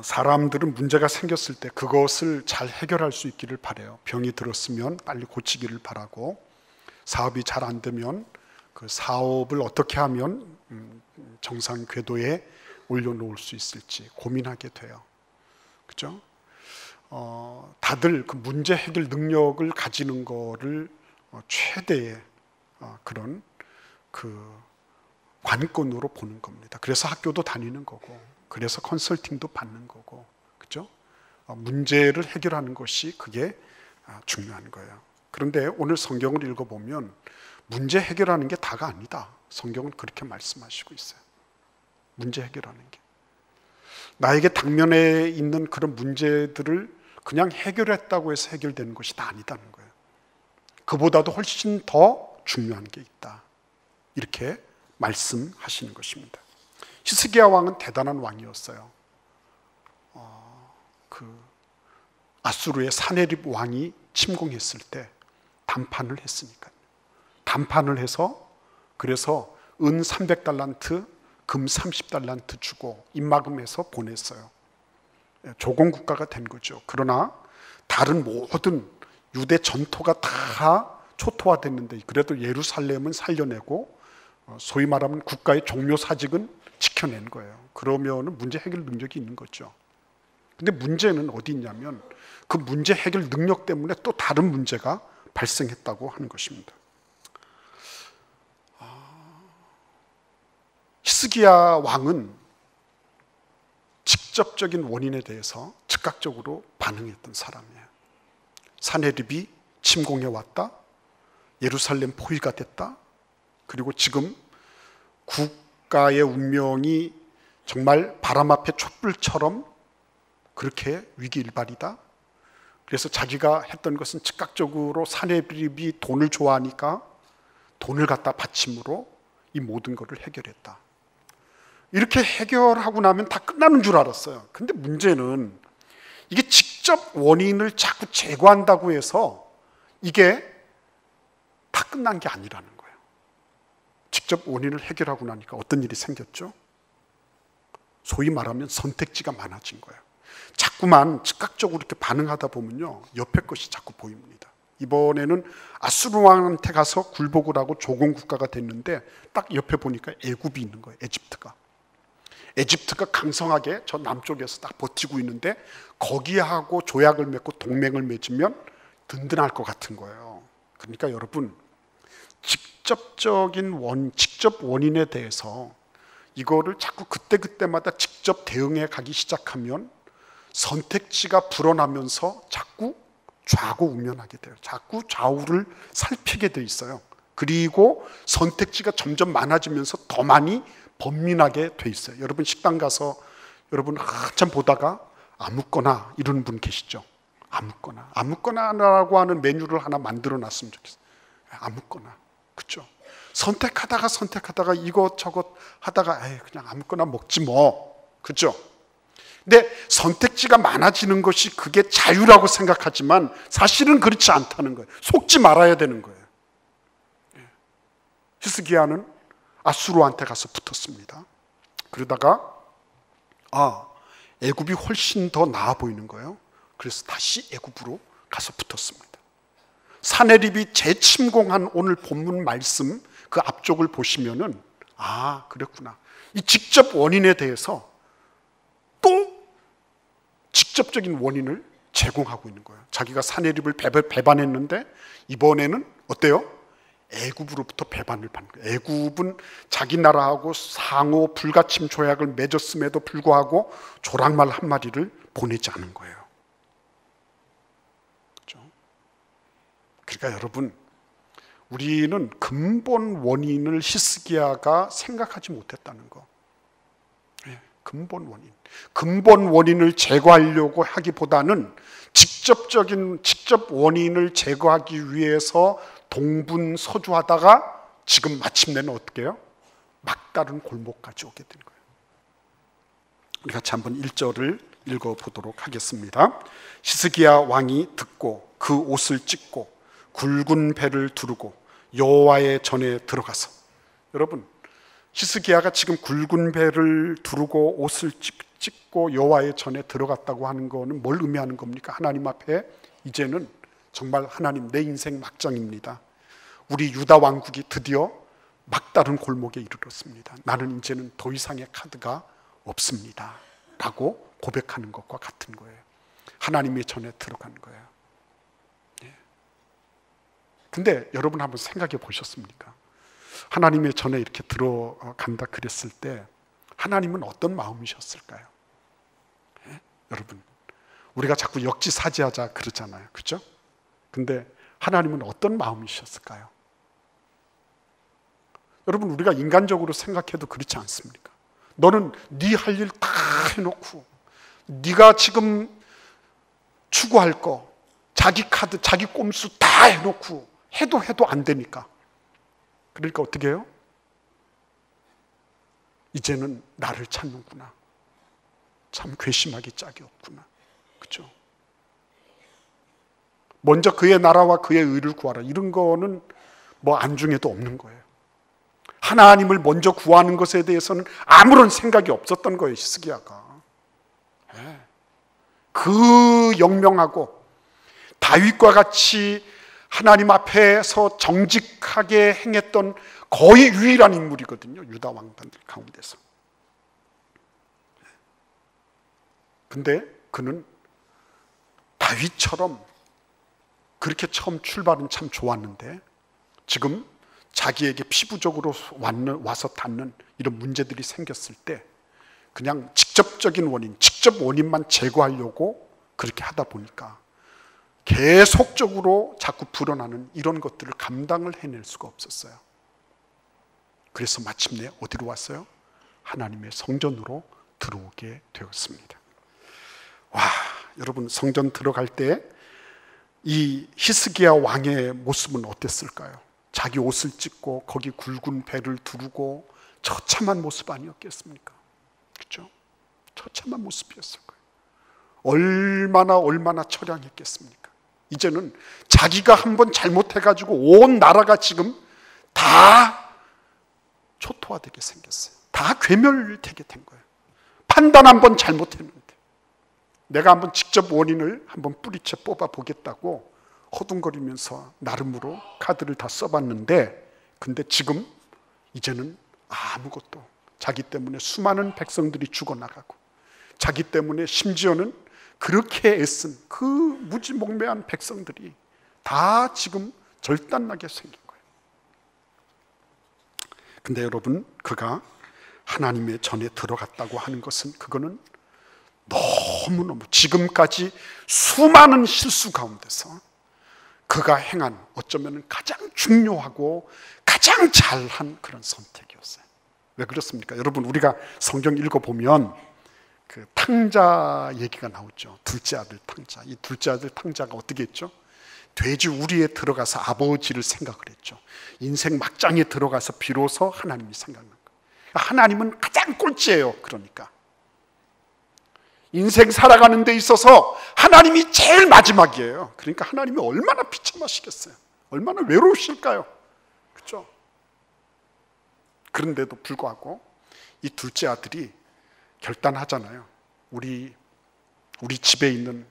사람들은 문제가 생겼을 때 그것을 잘 해결할 수 있기를 바라요. 병이 들었으면 빨리 고치기를 바라고, 사업이 잘 안 되면 그 사업을 어떻게 하면 정상 궤도에 올려놓을 수 있을지 고민하게 돼요. 그죠? 다들 그 문제 해결 능력을 가지는 거를 최대의 그런 그 관건으로 보는 겁니다. 그래서 학교도 다니는 거고, 그래서 컨설팅도 받는 거고, 그죠? 문제를 해결하는 것이 그게 중요한 거예요. 그런데 오늘 성경을 읽어보면 문제 해결하는 게 다가 아니다. 성경은 그렇게 말씀하시고 있어요. 문제 해결하는 게. 나에게 당면에 있는 그런 문제들을 그냥 해결했다고 해서 해결되는 것이 다 아니다는 거예요. 그보다도 훨씬 더 중요한 게 있다. 이렇게 말씀하시는 것입니다. 히스기야 왕은 대단한 왕이었어요. 아수르의 사네립 왕이 침공했을 때 담판을 했으니까요. 담판을 해서 그래서 은 300달란트, 금 30달란트 주고 입막음해서 보냈어요. 조공국가가 된 거죠. 그러나 다른 모든 유대 전토가 다 초토화됐는데 그래도 예루살렘은 살려내고 소위 말하면 국가의 종묘사직은 지켜낸 거예요. 그러면 문제 해결 능력이 있는 거죠. 근데 문제는 어디 있냐면 그 문제 해결 능력 때문에 또 다른 문제가 발생했다고 하는 것입니다. 히스기야 왕은 직접적인 원인에 대해서 즉각적으로 반응했던 사람이에요. 사네립이 침공해 왔다. 예루살렘 포위가 됐다. 그리고 지금 국가의 운명이 정말 바람 앞에 촛불처럼 그렇게 위기일발이다. 그래서 자기가 했던 것은 즉각적으로 사네립이 돈을 좋아하니까 돈을 갖다 바침으로 이 모든 것을 해결했다. 이렇게 해결하고 나면 다 끝나는 줄 알았어요. 근데 문제는 이게 직접 원인을 자꾸 제거한다고 해서 이게 다 끝난 게 아니라는 거예요. 직접 원인을 해결하고 나니까 어떤 일이 생겼죠? 소위 말하면 선택지가 많아진 거예요. 자꾸만 즉각적으로 이렇게 반응하다 보면요, 옆에 것이 자꾸 보입니다. 이번에는 아수르 왕한테 가서 굴복을 하고 조공국가가 됐는데 딱 옆에 보니까 애굽이 있는 거예요. 에집트가 강성하게 저 남쪽에서 딱 버티고 있는데 거기하고 조약을 맺고 동맹을 맺으면 든든할 것 같은 거예요. 그러니까 여러분, 직접 원인에 대해서 이거를 자꾸 그때마다 직접 대응해 가기 시작하면 선택지가 불어나면서 자꾸 좌고우면하게 돼요. 자꾸 좌우를 살피게 돼 있어요. 그리고 선택지가 점점 많아지면서 더 많이 번민하게 돼 있어요. 여러분 식당 가서 여러분 한참 보다가 아무거나 이러는 분 계시죠? 아무거나라고 하는 메뉴를 하나 만들어 놨으면 좋겠어요. 아무거나. 그렇죠? 선택하다가 이것저것 하다가 그냥 아무거나 먹지 뭐. 그렇죠? 근데 선택지가 많아지는 것이 그게 자유라고 생각하지만 사실은 그렇지 않다는 거예요. 속지 말아야 되는 거예요. 히스기야는 아수르한테 가서 붙었습니다. 그러다가 애굽이 훨씬 더 나아 보이는 거예요. 그래서 다시 애굽으로 가서 붙었습니다. 사네립이 재침공한 오늘 본문 말씀 그 앞쪽을 보시면은 그랬구나. 이 직접 원인에 대해서 또 직접적인 원인을 제공하고 있는 거예요. 자기가 사네립을 배반했는데 이번에는 어때요? 애굽으로부터 배반을 받는 거예요. 애굽은 자기 나라하고 상호 불가침 조약을 맺었음에도 불구하고 조랑말 한 마리를 보내지 않은 거예요. 그렇죠? 그러니까 여러분, 우리는 근본 원인을 히스기야가 생각하지 못했다는 거. 근본 원인을 제거하려고 하기보다는 직접 원인을 제거하기 위해서 동분서주하다가 지금 마침내는 어떻게 해요? 막다른 골목까지 오게 된 거예요. 우리 같이 한번 1절을 읽어보도록 하겠습니다. 히스기야 왕이 듣고 그 옷을 찢고 굵은 배를 두르고 여호와의 전에 들어가서, 여러분 히스기야가 지금 굵은 배를 두르고 옷을 찍고 여호와의 전에 들어갔다고 하는 거는 뭘 의미하는 겁니까? 하나님 앞에 이제는 정말 하나님, 내 인생 막장입니다. 우리 유다 왕국이 드디어 막다른 골목에 이르렀습니다. 나는 이제는 더 이상의 카드가 없습니다 라고 고백하는 것과 같은 거예요. 하나님의 전에 들어간 거예요. 근데 여러분 한번 생각해 보셨습니까? 하나님의 전에 이렇게 들어간다 그랬을 때 하나님은 어떤 마음이셨을까요? 여러분, 우리가 자꾸 역지사지하자 그러잖아요, 그렇죠? 근데 하나님은 어떤 마음이셨을까요? 여러분, 우리가 인간적으로 생각해도 그렇지 않습니까? 너는 네 할 일 다 해놓고 네가 지금 추구할 거, 자기 카드, 자기 꼼수 다 해놓고 해도 안 되니까, 그러니까 어떻게 해요? 이제는 나를 찾는구나, 참 괘씸하기 짝이 없구나, 그렇죠? 먼저 그의 나라와 그의 의를 구하라, 이런 거는 뭐 안중에도 없는 거예요. 하나님을 먼저 구하는 것에 대해서는 아무런 생각이 없었던 거예요, 히스기야가. 그 영명하고 다윗과 같이 하나님 앞에서 정직하게 행했던 거의 유일한 인물이거든요, 유다 왕들 가운데서. 근데 그는 다윗처럼 그렇게 처음 출발은 참 좋았는데 지금 자기에게 피부적으로 와서 닿는 이런 문제들이 생겼을 때 그냥 직접적인 원인, 직접 원인만 제거하려고 그렇게 하다 보니까 계속적으로 자꾸 불어나는 이런 것들을 감당을 해낼 수가 없었어요. 그래서 마침내 어디로 왔어요? 하나님의 성전으로 들어오게 되었습니다. 와, 여러분, 성전 들어갈 때 이 히스기야 왕의 모습은 어땠을까요? 자기 옷을 찢고 거기 굵은 배를 두르고 처참한 모습 아니었겠습니까? 그렇죠? 처참한 모습이었을 거예요. 얼마나 처량했겠습니까? 이제는 자기가 한번 잘못해가지고 온 나라가 지금 다 초토화되게 생겼어요. 다 괴멸되게 된 거예요. 판단 한번 잘못했는데, 내가 한번 직접 원인을 한번 뿌리채 뽑아 보겠다고 허둥거리면서 나름으로 카드를 다 써봤는데, 근데 지금 이제는 아무것도, 자기 때문에 수많은 백성들이 죽어나가고, 자기 때문에 심지어는 그렇게 애쓴 그 무지몽매한 백성들이 다 지금 절단나게 생긴 거예요. 근데 여러분, 그가 하나님의 전에 들어갔다고 하는 것은, 그거는 너무너무 지금까지 수많은 실수 가운데서 그가 행한 어쩌면 가장 중요하고 가장 잘한 그런 선택이었어요. 왜 그렇습니까? 여러분, 우리가 성경 읽어보면 그 탕자 얘기가 나오죠. 둘째 아들 탕자. 이 둘째 아들 탕자가 어떻게 했죠? 돼지 우리에 들어가서 아버지를 생각을 했죠. 인생 막장에 들어가서 비로소 하나님이 생각난 거예요. 하나님은 가장 꼴찌예요. 그러니까 인생 살아가는 데 있어서 하나님이 제일 마지막이에요. 그러니까 하나님이 얼마나 비참하시겠어요. 얼마나 외로우실까요? 그렇죠? 그런데도 불구하고 이 둘째 아들이 결단하잖아요. 우리 집에 있는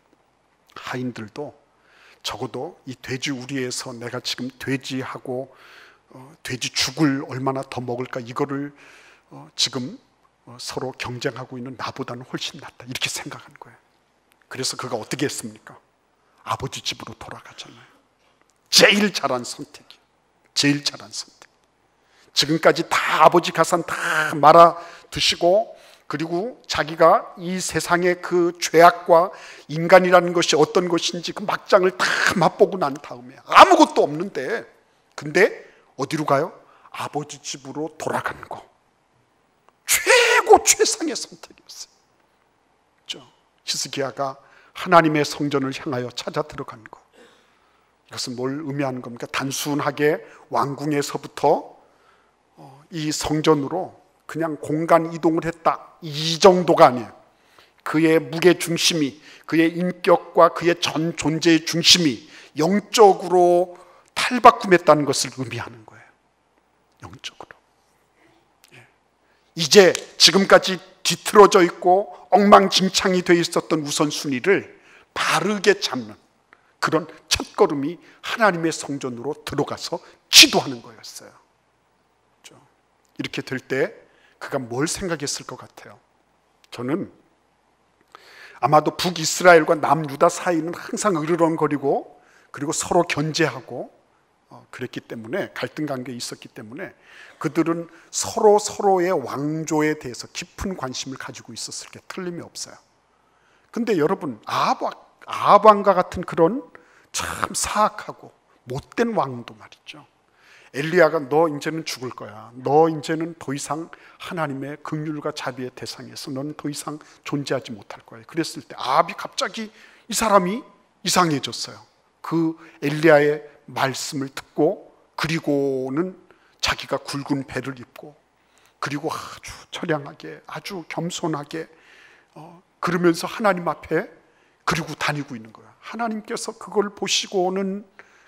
하인들도 적어도 이 돼지 우리에서 내가 지금 돼지하고 돼지 죽을 얼마나 더 먹을까, 이거를 지금 서로 경쟁하고 있는 나보다는 훨씬 낫다, 이렇게 생각한 거예요. 그래서 그가 어떻게 했습니까? 아버지 집으로 돌아가잖아요. 제일 잘한 선택이, 제일 잘한 선택. 지금까지 다 아버지 가산 다 말아 드시고, 그리고 자기가 이 세상의 그 죄악과 인간이라는 것이 어떤 것인지 그 막장을 다 맛보고 난 다음에 아무것도 없는데, 근데 어디로 가요? 아버지 집으로 돌아가는 거. 최고 최상의 선택이었어요. 그렇죠? 히스기야가 하나님의 성전을 향하여 찾아 들어간 거. 이것은 뭘 의미하는 겁니까? 단순하게 왕궁에서부터 이 성전으로 그냥 공간 이동을 했다, 이 정도가 아니에요. 그의 무게 중심이, 그의 인격과 그의 전 존재의 중심이 영적으로 탈바꿈했다는 것을 의미하는 거예요. 영적으로. 이제 지금까지 뒤틀어져 있고 엉망진창이 되어 있었던 우선순위를 바르게 잡는 그런 첫걸음이 하나님의 성전으로 들어가서 기도하는 거였어요. 이렇게 될 때 그가 뭘 생각했을 것 같아요? 저는 아마도 북이스라엘과 남유다 사이는 항상 으르렁거리고 그리고 서로 견제하고 그랬기 때문에 갈등 관계에 있었기 때문에 그들은 서로의 왕조에 대해서 깊은 관심을 가지고 있었을 게 틀림이 없어요. 근데 여러분, 아합 왕과 같은 그런 참 사악하고 못된 왕도 말이죠, 엘리야가 너 이제는 죽을 거야, 너 이제는 더 이상 하나님의 긍휼과 자비의 대상에서 너는 더 이상 존재하지 못할 거야. 그랬을 때 아합이 갑자기 이 사람이 이상해졌어요. 그 엘리야의 말씀을 듣고 그리고는 자기가 굵은 배를 입고 그리고 아주 처량하게 아주 겸손하게 그러면서 하나님 앞에 그리고 다니고 있는 거야. 하나님께서 그걸 보시고는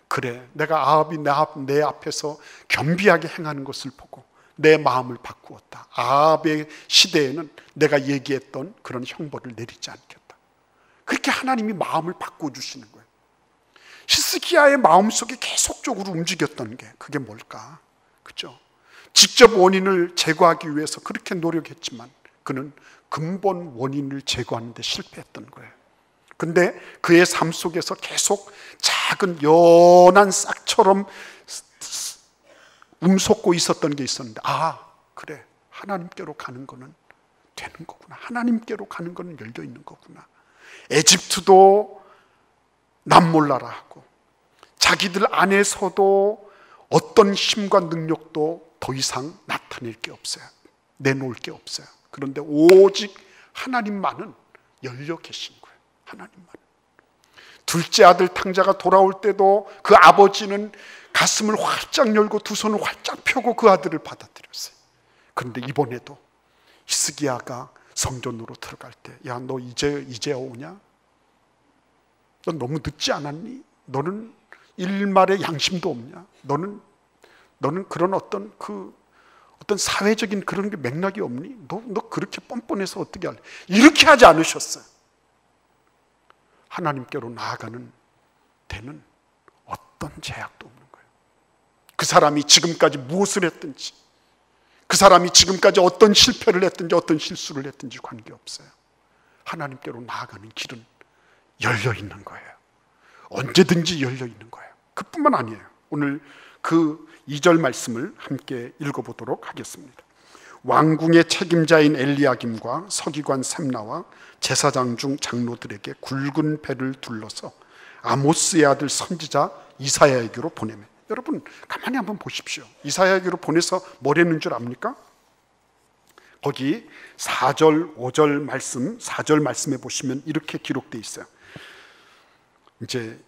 그래, 내가 아합이 내 앞에서 겸비하게 행하는 것을 보고 내 마음을 바꾸었다. 아합의 시대에는 내가 얘기했던 그런 형벌을 내리지 않겠다. 그렇게 하나님이 마음을 바꿔주시는 거예요. 히스기야의 마음속에 계속적으로 움직였던 게 그게 뭘까? 그죠? 직접 원인을 제거하기 위해서 그렇게 노력했지만 그는 근본 원인을 제거하는 데 실패했던 거예요. 근데 그의 삶 속에서 계속 작은 연한 싹처럼 움솟고 있었던 게 있었는데, 그래, 하나님께로 가는 거는 되는 거구나, 하나님께로 가는 거는 열려 있는 거구나. 에집트도 남 몰라라 하고 자기들 안에서도 어떤 힘과 능력도 더 이상 나타낼 게 없어요. 내놓을 게 없어요. 그런데 오직 하나님만은 열려 계신 거예요. 하나님만. 둘째 아들 탕자가 돌아올 때도 그 아버지는 가슴을 활짝 열고 두 손을 활짝 펴고 그 아들을 받아들였어요. 그런데 이번에도 히스기야가 성전으로 들어갈 때, 야, 너 이제 오냐? 너 너무 늦지 않았니? 너는 일말의 양심도 없냐? 너는 그런 어떤 사회적인 그런 게 맥락이 없니? 너 그렇게 뻔뻔해서 어떻게 할래? 이렇게 하지 않으셨어요. 하나님께로 나아가는 데는 어떤 제약도 없는 거예요. 그 사람이 지금까지 무엇을 했든지, 그 사람이 지금까지 어떤 실패를 했든지 어떤 실수를 했든지 관계없어요. 하나님께로 나아가는 길은 열려 있는 거예요. 언제든지 열려 있는 거예요. 그뿐만 아니에요. 오늘 그 2절 말씀을 함께 읽어보도록 하겠습니다. 왕궁의 책임자인 엘리야김과 서기관 셈나와 제사장 중 장로들에게 굵은 배를 둘러서 아모스의 아들 선지자 이사야에게로 보내매. 여러분 가만히 한번 보십시오. 이사야에게로 보내서 뭘 했는 줄 압니까? 거기 4절, 5절 말씀, 4절 말씀에 보시면 이렇게 기록되어 있어요. 이제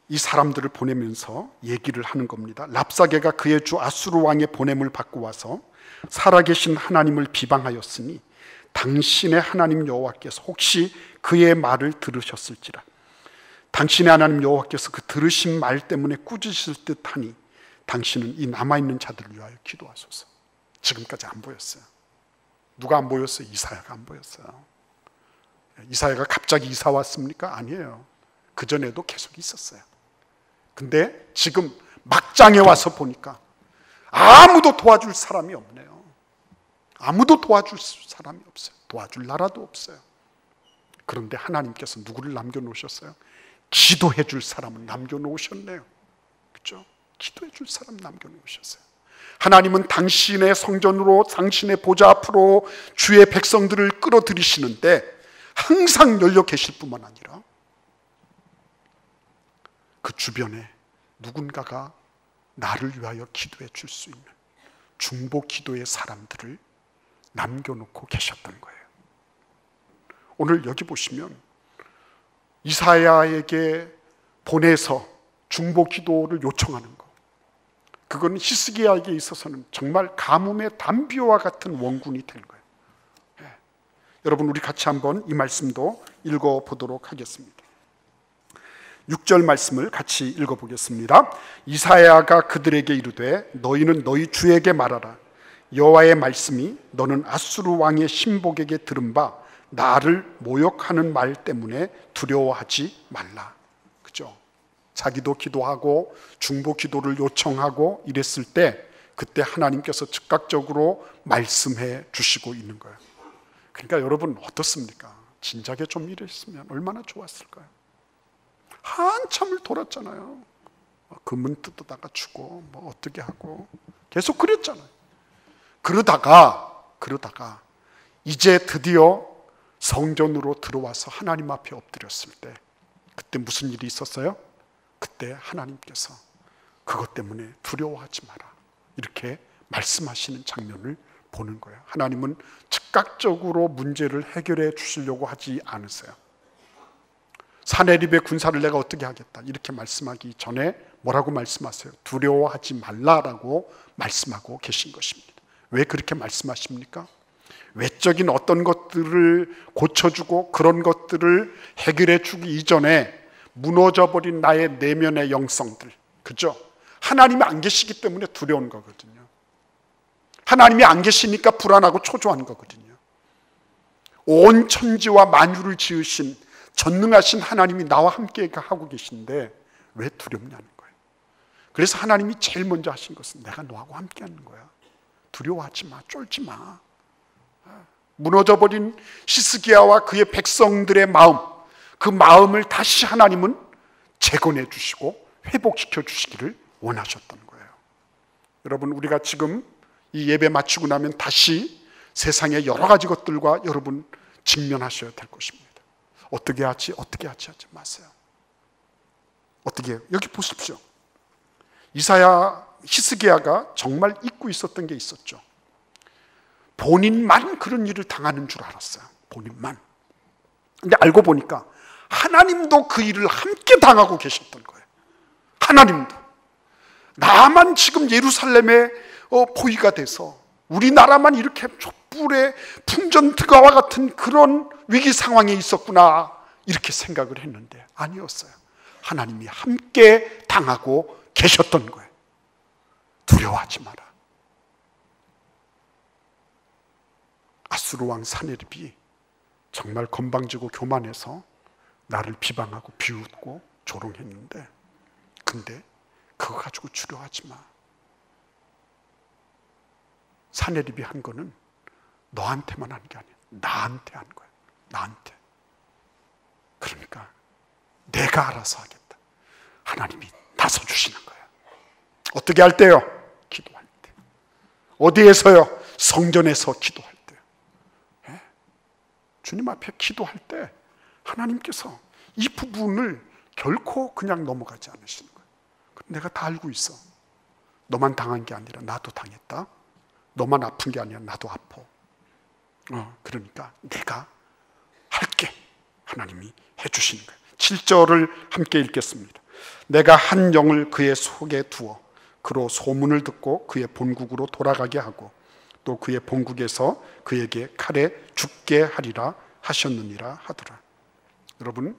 이 사람들을 보내면서 얘기를 하는 겁니다. 랍사게가 그의 주 아수르 왕의 보냄을 받고 와서 살아계신 하나님을 비방하였으니 당신의 하나님 여호와께서 혹시 그의 말을 들으셨을지라. 당신의 하나님 여호와께서 그 들으신 말 때문에 꾸짖으실 듯하니 당신은 이 남아있는 자들을 위하여 기도하소서. 지금까지 안 보였어요. 누가 안 보였어요? 이사야가 안 보였어요. 이사야가 갑자기 이사 왔습니까? 아니에요. 그전에도 계속 있었어요. 근데 지금 막장에 와서 보니까 아무도 도와줄 사람이 없네요. 아무도 도와줄 사람이 없어요. 도와줄 나라도 없어요. 그런데 하나님께서 누구를 남겨놓으셨어요? 기도해 줄 사람을 남겨놓으셨네요. 그렇죠? 기도해 줄 사람 남겨놓으셨어요. 하나님은 당신의 성전으로, 당신의 보좌 앞으로 주의 백성들을 끌어들이시는데 항상 열려 계실 뿐만 아니라 그 주변에 누군가가 나를 위하여 기도해 줄 수 있는 중보 기도의 사람들을 남겨놓고 계셨던 거예요. 오늘 여기 보시면 이사야에게 보내서 중보 기도를 요청하는 거, 그건 히스기야에게 있어서는 정말 가뭄의 단비와 같은 원군이 된 거예요. 여러분 우리 같이 한번 이 말씀도 읽어보도록 하겠습니다. 6절 말씀을 같이 읽어보겠습니다. 이사야가 그들에게 이르되 너희는 너희 주에게 말하라. 여호와의 말씀이 너는 아수르 왕의 신복에게 들은 바 나를 모욕하는 말 때문에 두려워하지 말라. 그죠? 자기도 기도하고 중보 기도를 요청하고 이랬을 때 그때 하나님께서 즉각적으로 말씀해 주시고 있는 거예요. 그러니까 여러분 어떻습니까? 진작에 좀 이랬으면 얼마나 좋았을까요? 한참을 돌았잖아요. 금은 뜯어다가 주고 뭐 어떻게 하고 계속 그랬잖아요. 그러다가 이제 드디어 성전으로 들어와서 하나님 앞에 엎드렸을 때 그때 무슨 일이 있었어요? 그때 하나님께서 그것 때문에 두려워하지 마라 이렇게 말씀하시는 장면을 보는 거예요. 하나님은 즉각적으로 문제를 해결해 주시려고 하지 않으세요. 사네립의 군사를 내가 어떻게 하겠다 이렇게 말씀하기 전에 뭐라고 말씀하세요? 두려워하지 말라라고 말씀하고 계신 것입니다. 왜 그렇게 말씀하십니까? 외적인 어떤 것들을 고쳐주고 그런 것들을 해결해 주기 이전에 무너져버린 나의 내면의 영성들, 그죠? 하나님이 안 계시기 때문에 두려운 거거든요. 하나님이 안 계시니까 불안하고 초조한 거거든요. 온 천지와 만유를 지으신 전능하신 하나님이 나와 함께 하고 계신데 왜 두렵냐는 거예요. 그래서 하나님이 제일 먼저 하신 것은 내가 너하고 함께 하는 거야. 두려워하지 마, 쫄지 마. 무너져버린 히스기야와 그의 백성들의 마음, 그 마음을 다시 하나님은 재건해 주시고 회복시켜 주시기를 원하셨던 거예요. 여러분, 우리가 지금 이 예배 마치고 나면 다시 세상의 여러 가지 것들과 여러분 직면하셔야 될 것입니다. 어떻게 하지 하지 마세요. 어떻게 해요? 여기 보십시오. 히스기야가 정말 잊고 있었던 게 있었죠. 본인만 그런 일을 당하는 줄 알았어요. 본인만. 근데 알고 보니까 하나님도 그 일을 함께 당하고 계셨던 거예요. 하나님도. 나만 지금 예루살렘에 포위가 돼서 우리나라만 이렇게 촛불의 풍전트가와 같은 그런 위기 상황에 있었구나 이렇게 생각을 했는데 아니었어요. 하나님이 함께 당하고 계셨던 거예요. 두려워하지 마라. 아수르 왕 사네립이 정말 건방지고 교만해서 나를 비방하고 비웃고 조롱했는데 근데 그거 가지고 두려워하지 마. 사네립이 한 거는 너한테만 한 게 아니야. 나한테 한 거야. 나한테. 그러니까 내가 알아서 하겠다. 하나님이 나서주시는 거야. 어떻게 할 때요? 기도할 때. 어디에서요? 성전에서 기도할 때. 예? 주님 앞에 기도할 때 하나님께서 이 부분을 결코 그냥 넘어가지 않으시는 거예요. 내가 다 알고 있어. 너만 당한 게 아니라 나도 당했다. 너만 아픈 게 아니라 나도 아파. 그러니까 내가 할게. 하나님이 해주시는 거예요. 7절을 함께 읽겠습니다. 내가 한 영을 그의 속에 두어 그로 소문을 듣고 그의 본국으로 돌아가게 하고 또 그의 본국에서 그에게 칼에 죽게 하리라 하셨느니라 하더라. 여러분,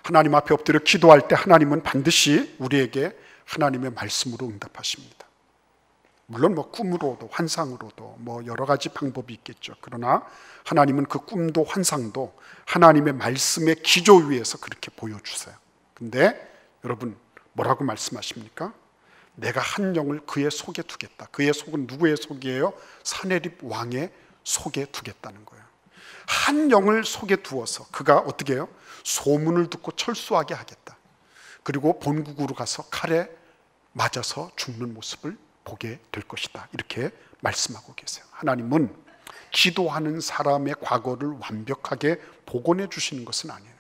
하나님 앞에 엎드려 기도할 때 하나님은 반드시 우리에게 하나님의 말씀으로 응답하십니다. 물론 꿈으로도 환상으로도 여러 가지 방법이 있겠죠. 그러나 하나님은 그 꿈도 환상도 하나님의 말씀의 기조 위에서 그렇게 보여주세요. 근데 여러분 뭐라고 말씀하십니까? 내가 한 영을 그의 속에 두겠다. 그의 속은 누구의 속이에요? 사네립 왕의 속에 두겠다는 거예요. 한 영을 속에 두어서 그가 어떻게 해요? 소문을 듣고 철수하게 하겠다. 그리고 본국으로 가서 칼에 맞아서 죽는 모습을 보게 될 것이다. 이렇게 말씀하고 계세요. 하나님은 기도하는 사람의 과거를 완벽하게 복원해 주시는 것은 아니에요.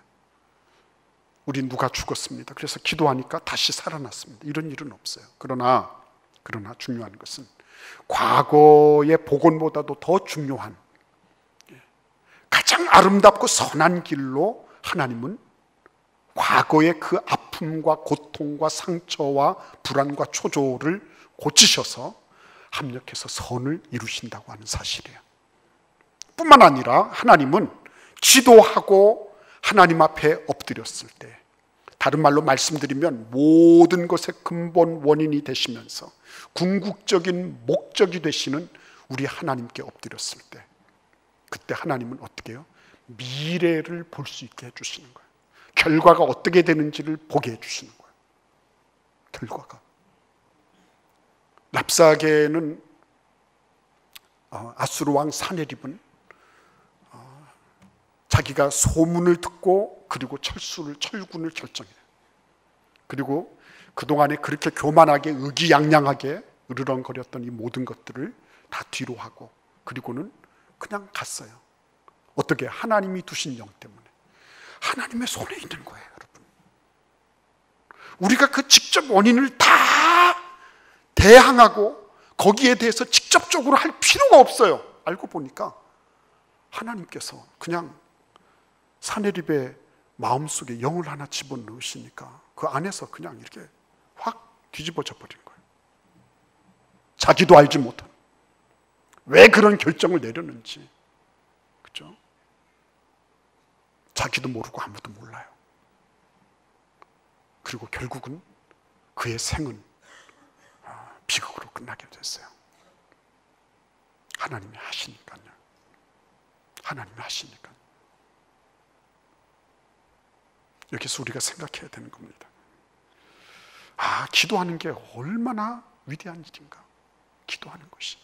우리 누가 죽었습니다. 그래서 기도하니까 다시 살아났습니다. 이런 일은 없어요. 그러나 중요한 것은 과거의 복원보다도 더 중요한 가장 아름답고 선한 길로 하나님은 과거의 그 아픔과 고통과 상처와 불안과 초조를 고치셔서 합력해서 선을 이루신다고 하는 사실이에요. 뿐만 아니라 하나님은 기도하고 하나님 앞에 엎드렸을 때 다른 말로 말씀드리면 모든 것의 근본 원인이 되시면서 궁극적인 목적이 되시는 우리 하나님께 엎드렸을 때, 그때 하나님은 어떻게 해요? 미래를 볼 수 있게 해주시는 거예요. 결과가 어떻게 되는지를 보게 해주시는 거예요. 결과가. 랍사게는 아수르 왕 사네립은 자기가 소문을 듣고 그리고 철군을 결정해요. 그리고 그동안에 그렇게 교만하게 의기양양하게 으르렁거렸던 이 모든 것들을 다 뒤로 하고 그리고는 그냥 갔어요. 어떻게? 하나님이 두신 영 때문에. 하나님의 손에 있는 거예요, 여러분. 우리가 그 직접 원인을 다 대항하고 거기에 대해서 직접적으로 할 필요가 없어요. 알고 보니까 하나님께서 그냥 사네립의 마음속에 영을 하나 집어넣으시니까 그 안에서 그냥 이렇게 확 뒤집어져 버린 거예요. 자기도 알지 못한 왜 그런 결정을 내렸는지. 그렇죠? 자기도 모르고 아무도 몰라요. 그리고 결국은 그의 생은 비극으로 끝나게 됐어요. 하나님이 하시니까요. 하나님이 하시니까요. 여기서 우리가 생각해야 되는 겁니다. 기도하는 게 얼마나 위대한 일인가. 기도하는 것이.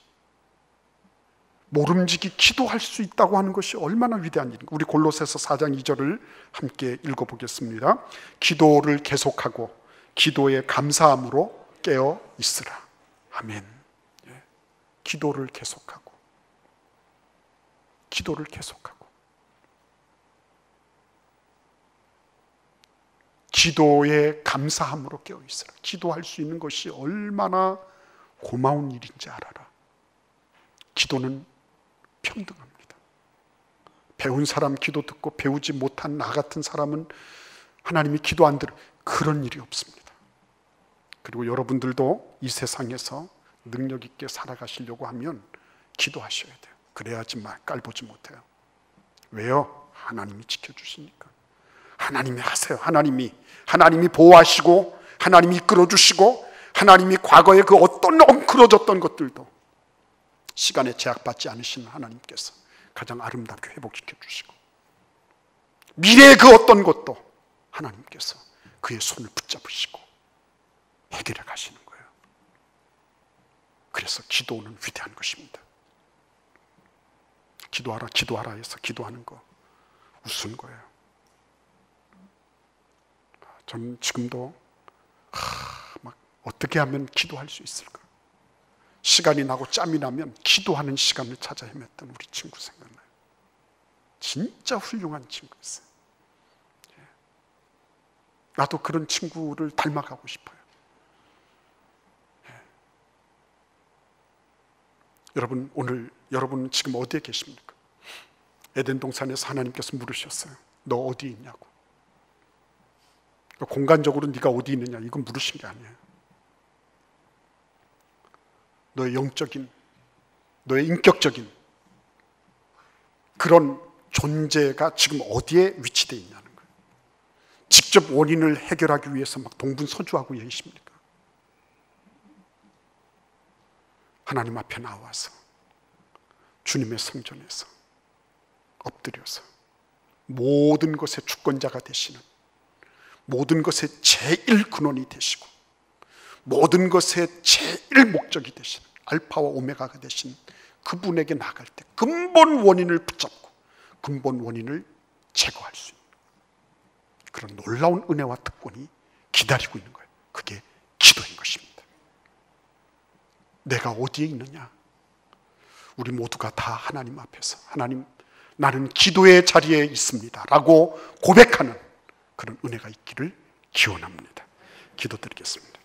모름지기 기도할 수 있다고 하는 것이 얼마나 위대한 일인가. 우리 골로새서 4장 2절을 함께 읽어보겠습니다. 기도를 계속하고 기도에 감사함으로 깨어 있으라. 아멘. 기도를 계속하고 기도를 계속하고 기도에 감사함으로 깨어 있으라. 기도할 수 있는 것이 얼마나 고마운 일인지 알아라. 기도는 평등합니다. 배운 사람 기도 듣고 배우지 못한 나 같은 사람은 하나님이 기도 안 들어, 그런 일이 없습니다. 그리고 여러분들도 이 세상에서 능력 있게 살아가시려고 하면 기도하셔야 돼요. 그래야지 깔보지 못해요. 왜요? 하나님이 지켜주시니까. 하나님이 하세요. 하나님이 보호하시고 하나님이 이끌어주시고 하나님이 과거에 그 어떤 엉클어졌던 것들도 시간에 제약받지 않으시는 하나님께서 가장 아름답게 회복시켜 주시고 미래의 그 어떤 것도 하나님께서 그의 손을 붙잡으시고 해결해 가시는 거예요. 그래서 기도는 위대한 것입니다. 기도하라 해서 기도하는 거 우스운 거예요. 저는 지금도 막 어떻게 하면 기도할 수 있을까? 시간이 나고 짬이 나면 기도하는 시간을 찾아 헤맸던 우리 친구 생각나요. 진짜 훌륭한 친구였어요. 나도 그런 친구를 닮아가고 싶어요. 여러분, 오늘 여러분은 지금 어디에 계십니까? 에덴 동산에서 하나님께서 물으셨어요. 너 어디 있냐고. 공간적으로 네가 어디 있느냐 이건 물으신 게 아니에요. 너의 영적인, 너의 인격적인 그런 존재가 지금 어디에 위치되어 있냐는 거예요. 직접 원인을 해결하기 위해서 막 동분서주하고 계십니까? 하나님 앞에 나와서 주님의 성전에서 엎드려서 모든 것의 주권자가 되시는, 모든 것의 제일 근원이 되시고 모든 것의 제일 목적이 되신 알파와 오메가가 되신 그분에게 나갈 때 근본 원인을 붙잡고 근본 원인을 제거할 수 있는 그런 놀라운 은혜와 특권이 기다리고 있는 거예요. 그게 기도인 것입니다. 내가 어디에 있느냐? 우리 모두가 다 하나님 앞에서 하나님, 나는 기도의 자리에 있습니다 라고 고백하는 그런 은혜가 있기를 기원합니다. 기도드리겠습니다.